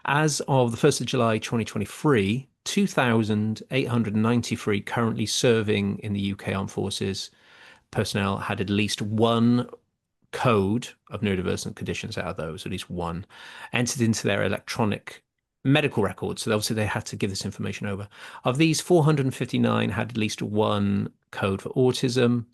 As of the 1st of July 2023, 2,893 currently serving in the UK Armed Forces personnel had at least one code of neurodivergent conditions out of those, at least one, entered into their electronic medical records. So obviously they had to give this information over. Of these, 459 had at least one code for autism.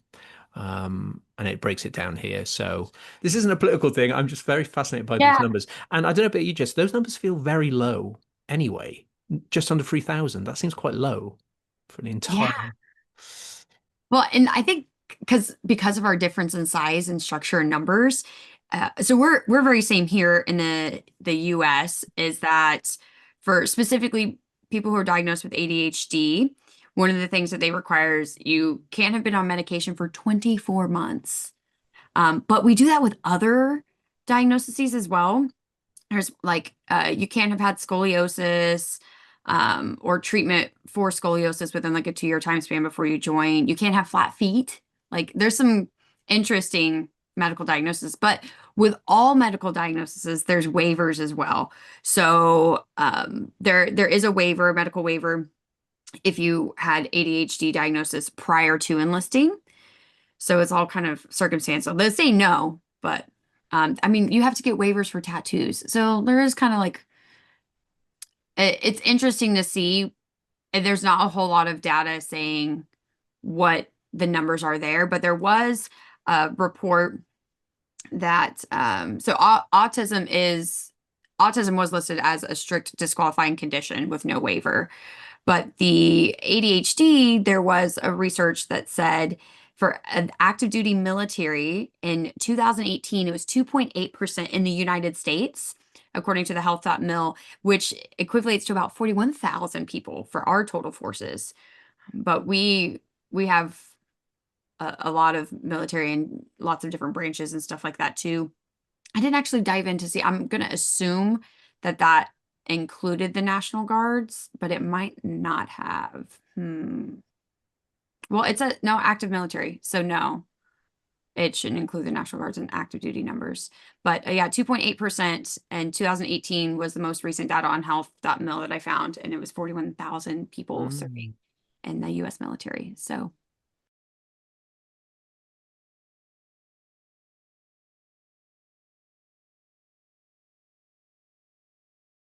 And it breaks it down here. So this isn't a political thing. I'm just very fascinated by these Yeah. numbers. And I don't know about you, Jess, those numbers feel very low anyway. Just under 3,000. That seems quite low for an Yeah. entire. Well, and I think because of our difference in size and structure and numbers, so we're very same here in the US, is that for specifically people who are diagnosed with ADHD, one of the things that they require is you can't have been on medication for 24 months. But we do that with other diagnoses as well. There's like you can't have had scoliosis or treatment for scoliosis within like a 2-year time span before you join. You can't have flat feet. Like there's some interesting medical diagnosis, but with all medical diagnoses, there's waivers as well. So there is a waiver, medical waiver, if you had ADHD diagnosis prior to enlisting. So it's all kind of circumstantial. They say no, but I mean, you have to get waivers for tattoos. So there is kind of like it's interesting to see. There's not a whole lot of data saying what the numbers are there, but there was a report that autism was listed as a strict disqualifying condition with no waiver. But the ADHD, there was a research that said for an active duty military in 2018, it was 2.8% in the United States, according to the health.mil, which equates to about 41,000 people for our total forces. But we have a lot of military and lots of different branches and stuff like that too. I didn't actually dive in to see. I'm going to assume that that included the National Guards, but it might not have. Well, it's a no active military, so no, it shouldn't include the National Guards and active duty numbers. But yeah, 2.8% in 2018 was the most recent data on health.mil that I found, and it was 41,000 people serving Mm. in the US military. So